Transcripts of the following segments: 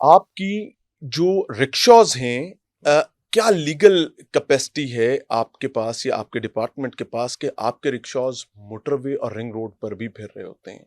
आपकी जो रिक्शाज हैं क्या लीगल कैपेसिटी है आपके पास या आपके डिपार्टमेंट के पास कि आपके रिक्शाज मोटरवे और रिंग रोड पर भी फिर रहे होते हैं?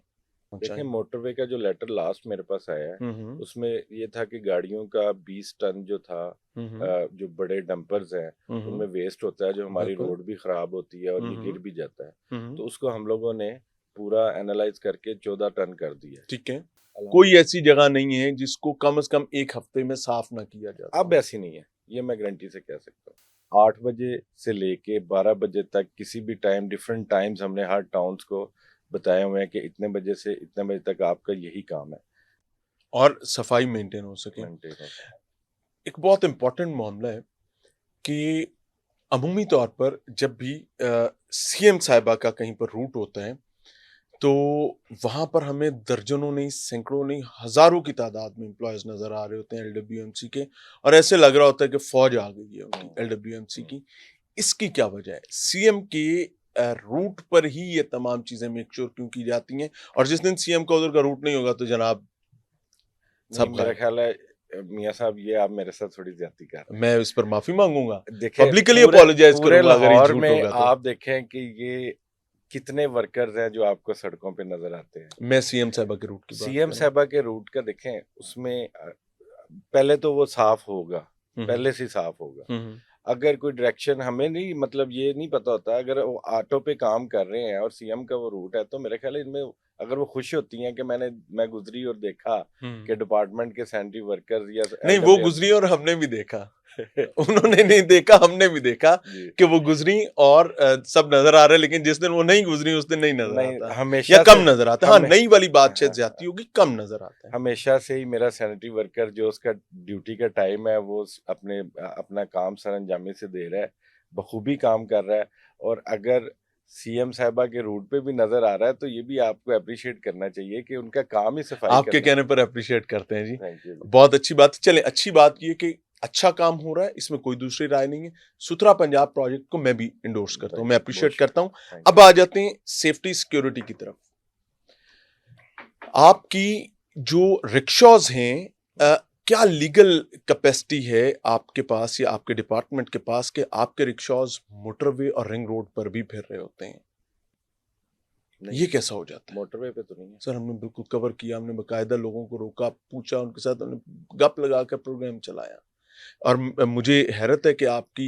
देखिए, पहुंचाएं। मोटरवे का जो लेटर लास्ट मेरे पास आया है, हम्म। उसमें ये था कि गाड़ियों का 20 टन जो था, हम्म। जो बड़े डंपर्स हैं, हम्म। उनमें वेस्ट होता है, जो हमारी बिल्कुल। रोड भी ख़राब होती है और ये हम्म। गिर भी जाता है। हम्म। तो उसको हम लोगों ने पूरा एनालाइज करके 14 टन कर दिया है। ठीक है। कोई अल्हम्दुलिल्लाह। ऐसी जगह नहीं है जिसको कम से कम एक हफ्ते में साफ ना किया जाता अब हो? ऐसी नहीं है, ये मैं गारंटी से कह सकता हूँ। 8 बजे से लेके 12 बजे तक किसी भी टाइम, डिफरेंट टाइम्स हमने हर टाउन्स को बताए हुए हैं कि इतने बजे से इतने बजे तक आपका यही काम है, और सफाई मेंटेन हो सके। मेंटेन होता है। एक बहुत इंपॉर्टेंट मामला है कि अमूमी तौर पर जब भी सीएम साहिबा का कहीं पर रूट होता है तो वहां पर हमें दर्जनों नहीं, सैकड़ों नहीं, हजारों की तादाद में एम्प्लॉयज नजर आ रहे होते हैं एलडब्ल्यूएमसी के। और ऐसे लग रहा होता है कि फौज आ गई है उनकी हुँ, एलडब्ल्यूएमसी हुँ। की। इसकी क्या वजह है? सीएम के रूट पर ही ये तमाम चीजें मेक श्योर क्यों की जाती हैं? और जिस दिन सीएम का उधर का रूट नहीं होगा तो जनाब नहीं, सब मेरा गायब। ख़्याल है मियाँ साहब, ये आप मेरे साथ थोड़ी ज़्यादती कर रहे हैं। मैं इस पर माफी मांगूंगा, देखिए, पब्लिकली पूरे अपोलोजाइज पूरे करूंगा अगर ये लाहौर झूठ में होगा तो। आप देखें कि ये कितने वर्कर्स हैं जो आपको सड़कों पे नज़र आते हैं। मैं सीएम साहिबा के रूट की बात सीएम कर रहा हूँ। साहिबा के रूट का देखें, उसमें पहले तो वो साफ़ होगा, हम्म। पहले से ही साफ़ होगा। हम्म। अगर कोई डायरेक्शन हमें नहीं, मतलब ये नहीं पता होता, अगर वो ऑटो पे काम कर रहे हैं और सीएम का वो रूट है, तो मेरे ख्याल है इनमें अगर वो खुश होती हैं कि मैं गुजरी और देखा हम्म। कि डिपार्टमेंट के सैनिटरी वर्कर्स या नहीं, वो एलडब्ल्यू गुजरी और हमने भी देखा। उन्होंने नहीं देखा, हमने भी देखा जी। कि वो गुजरी और सब नजर आ रहा है, लेकिन जिस दिन वो नहीं गुजरी उस दिन नहीं नजर नहीं, आता या हमेशा से कम नजर आता। हाँ, हमें नई वाली बात शायद हाँ, ज्यादा होगी, कम नजर आता है। हमेशा से ही मेरा सैनिटरी वर्कर जो उसका ड्यूटी का टाइम है, वो अपना काम सरअंजामी से दे रहा है, बखूबी काम कर रहा है। और अगर सीएम साहिबा के रूट पे भी नजर आ रहा है, तो ये भी आपको अप्रिशिएट करना चाहिए कि उनका काम ही सफाई आपके करना है। कहने पर अप्रिशिएट करते हैं जी। थैंक यू जी। बहुत अच्छी बात। चले, अच्छी बात ये कि अच्छा काम हो रहा है, इसमें कोई दूसरी राय नहीं है। सुथरा पंजाब प्रोजेक्ट को मैं भी इंडोर्स करता हूं, थैंक मैं यू, बहुत अप्रिशिएट करता हूं। शुक्रिया, थैंक अब आ जाते हैं सेफ्टी सिक्योरिटी की तरफ। आपकी जो रिक्शाज हैं क्या लीगल कैपेसिटी है आपके पास या आपके डिपार्टमेंट के पास कि आपके रिक्शाज मोटरवे और रिंग रोड पर भी फिर रहे होते हैं? यू। नहीं, ये कैसा हो जाता है? मोटरवे पे तो नहीं है। सर, हमने बिल्कुल कवर किया, हमने बकायदा लोगों को रोका, पूछा, उनके साथ हमने गप लगाकर प्रोग्राम चलाया। और मुझे हैरत है कि आपकी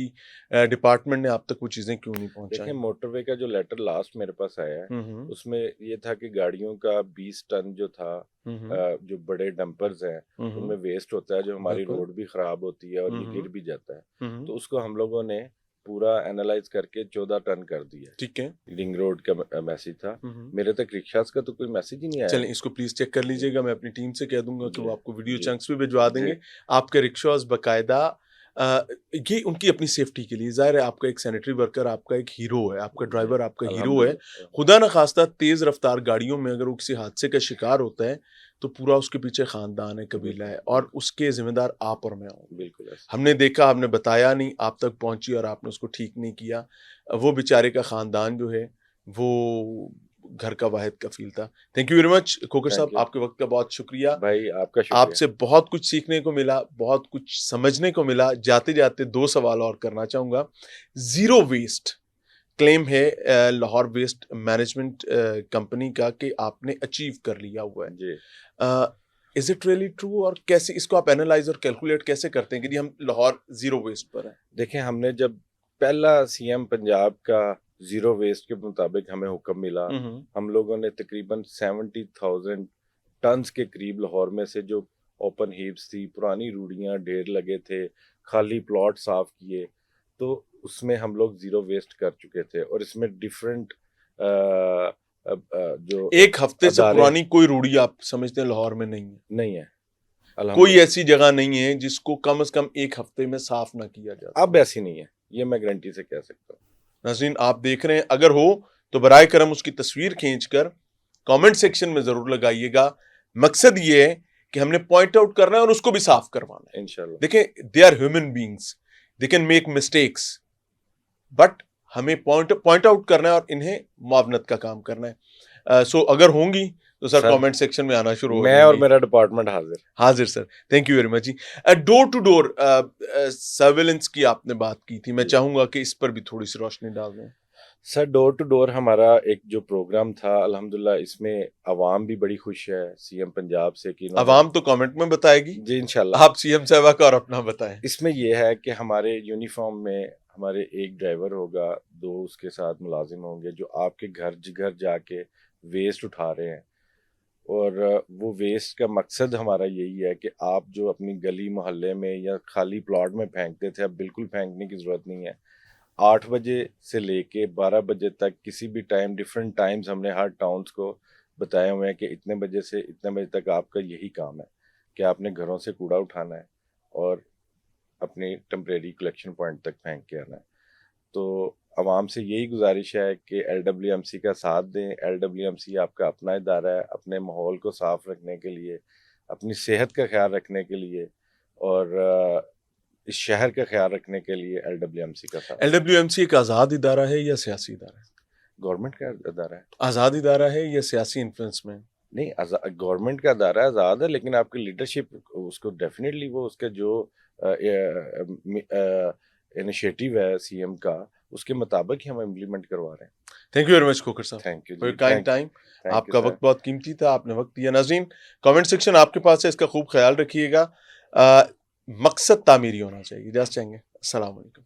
डिपार्टमेंट ने आप तक वो चीजें क्यों नहीं देखिए, पहुंचाई। मोटरवे का जो लेटर लास्ट मेरे पास आया है, हम्म। उसमें ये था कि गाड़ियों का 20 टन जो था, हम्म। जो बड़े डंपर्स हैं, हम्म। उनमें वेस्ट होता है, जो हमारी बिल्कुल। रोड भी ख़राब होती है और ये हम्म। गिर भी जाता है। हम्म। तो उसको हम लोगों ने पूरा एनालाइज करके 14 टन कर दिया ठीक है। है। रिंग रोड का मैसेज था। हम्म। मेरे तक रिक्शास का तो कोई मैसेज ही नहीं आया चलें, है। इसको प्लीज चेक कर जी, लीजिएगा, मैं अपनी टीम से कह दूंगा कि जी, वो आपको वीडियो जी, चंक्स भी भिजवा जी, देंगे। आपके रिक्शाज बकायदा ये उनकी अपनी सेफ्टी के लिए, जाहिर है आपका एक सैनिटरी वर्कर आपका एक हीरो है, आपका जी, ड्राइवर आपका हीरो है। अल्हम्दुलिल्लाह। खुदा न खास्ता तेज रफ्तार गाड़ियों में अगर वो किसी हादसे का शिकार होता है तो पूरा उसके पीछे खानदान है, कबीला बिल्कुल, है, और बिल्कुल, उसके जिम्मेदार आप और मैं होंगे। बिल्कुल ऐसा। हमने देखा, आपने बताया नहीं, आप तक पहुंची और आपने उसको ठीक नहीं किया। वो बेचारे का खानदान जो है वो घर का वाहिद कफील था। Thank you very much Khokar साहब, थैंक यू। आपके वक्त का बहुत शुक्रिया। भाई, आपका शुक्रिया। आपसे बहुत कुछ सीखने को मिला, बहुत कुछ समझने को मिला। जाते जाते दो सवाल और करना चाहूंगा। जीरो वेस्ट क्लेम है लाहौर वेस्ट मैनेजमेंट कंपनी का कि आपने अचीव कर लिया हुआ जी। है। Is it really true? और कैसे इसको आप एनालाइज और कैलकुलेट कैसे करते हैं कि जी हम लाहौर जीरो वेस्ट पर है? देखें, हमने जब पहला सीएम पंजाब का ज़ीरो वेस्ट के मुताबिक हमें हुक्म मिला, हम्म। हम लोगों ने तकरीबन 70,000 टन्स के करीब लाहौर में से जो ओपन हीप्स थी, पुरानी रूढ़ियाँ, ढेर लगे थे, खाली प्लॉट साफ किए, तो उसमें हम लोग ज़ीरो वेस्ट कर चुके थे। और इसमें डिफरेंट जो एक हफ्ते से अदारे पुरानी कोई रूढ़ी आप समझते हैं लाहौर में नहीं है? नहीं है, कोई अल्हम्दुलिल्लाह। ऐसी जगह नहीं है जिसको कम से कम एक हफ्ते में साफ ना किया जाता अब हो? ऐसी नहीं है, ये मैं गारंटी से कह सकता हूँ। नाज़रीन, आप देख रहे हैं, अगर हो तो बराए करम उसकी तस्वीर खींचकर कमेंट सेक्शन में जरूर लगाइएगा। मकसद ये है कि हमने पॉइंट आउट करना है और उसको भी साफ करवाना है। इंशाल्लाह। देखें, they are human beings, they can make mistakes, but हमें पॉइंट पॉइंट आउट करना है और इन्हें मुआवनत का काम करना है। सो अगर होंगी तो सर सर कमेंट सेक्शन में आना शुरू हो मैं और जाएंगे। मेरा डिपार्टमेंट हाजिर। हाजिर sir, thank you very much जी। डोर टू डोर सर्विलेंस की आपने बात की थी, मैं जी चाहूंगा कि इस पर भी थोड़ी सी रोशनी डाल दें। सर, डोर टू डोर हमारा एक जो प्रोग्राम था, अल्हम्दुलिल्लाह इसमें आवाम भी बड़ी खुश है सीएम पंजाब से कि इन्होंने। आवाम तो कमेंट में बताएगी, जी इंशाल्लाह। आप सीएम साहबा का और अपना बताएं। इसमें यह है कि हमारे यूनिफॉर्म में हमारे एक ड्राइवर होगा, दो उसके साथ मुलाजिम होंगे जो आपके घर घर जाके वेस्ट उठा रहे हैं। और वो वेस्ट का मकसद हमारा यही है कि आप जो अपनी गली मोहल्ले में या खाली प्लॉट में फेंकते थे, अब बिल्कुल फेंकने की ज़रूरत नहीं है। 8 बजे से लेके 12 बजे तक किसी भी टाइम, डिफरेंट टाइम्स हमने हर टाउन्स को बताए हुए हैं कि इतने बजे से इतने बजे तक आपका यही काम है कि आपने घरों से कूड़ा उठाना है और अपने टेम्परेरी कलेक्शन पॉइंट तक फेंक के आना है। तो आवाम से यही गुजारिश है कि एलडब्ल्यूएमसी का साथ दें। एलडब्ल्यूएमसी आपका अपना इदारा है, अपने माहौल को साफ रखने के लिए, अपनी सेहत का ख्याल रखने के लिए और इस शहर का ख्याल रखने के लिए एलडब्ल्यूएमसी का साथ। एलडब्ल्यूएमसी एक आज़ाद इदारा है या सियासी इदारा है? गवर्नमेंट का इदारा है। आज़ाद इदारा है या सियासी इन्फ्लुएंस में? नहीं, गवर्नमेंट का दायरा आज़ाद है, लेकिन आपकी लीडरशिप उसको डेफिनेटली वो उसका जो इनिशिएटिव है सीएम का, उसके मुताबिक ही हम इम्प्लीमेंट करवा रहे हैं। Thank you very much Khokar साहब थैंक यू फॉर जी, your kind time. Thank you आपका सर। वक्त बहुत कीमती था, आपने वक्त दिया। नाज़रीन, कमेंट सेक्शन आपके पास है, इसका खूब ख्याल रखिएगा। मकसद तामीरी होना चाहिए। इजाज़त चाहेंगे। अस्सलाम वालेकुम।